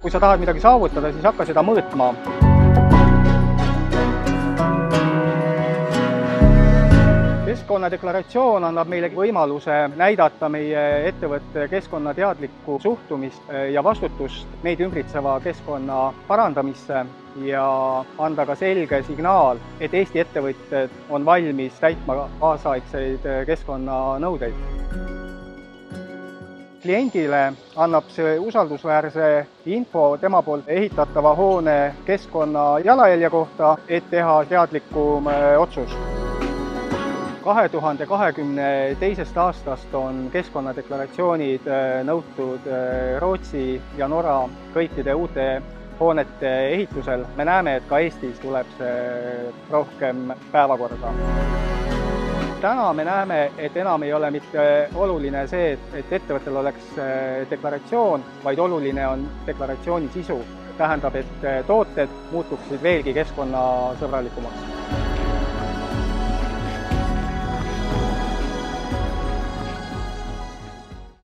Kui sa tahad midagi saavutada, siis hakka seda mõõtma. Keskkonnadeklaratsioon annab meile võimaluse näidata meie ettevõtte keskkonnateadlikku suhtumist ja vastutust meid ümbritseva keskkonna parandamisse ja anda ka selge signaal, et Eesti ettevõtted on valmis täitma kaasaegseid keskkonnanõudeid. Kliendile annab see usaldusväärse info tema poolt ehitatava hoone keskkonna jalajälje kohta, et teha teadlikum otsus. 2022. aastast on keskkonnadeklaratsioonid nõutud Rootsi ja Norra kõikide uute hoonete ehitusel. Me näeme, et ka Eestis tuleb see rohkem päevakorda. Täna me näeme, et enam ei ole mitte oluline see, et ettevõttel oleks deklaratsioon, vaid oluline on deklaratsiooni sisu. Tähendab, et tooted muutuksid veelgi keskkonnasõbralikumaks.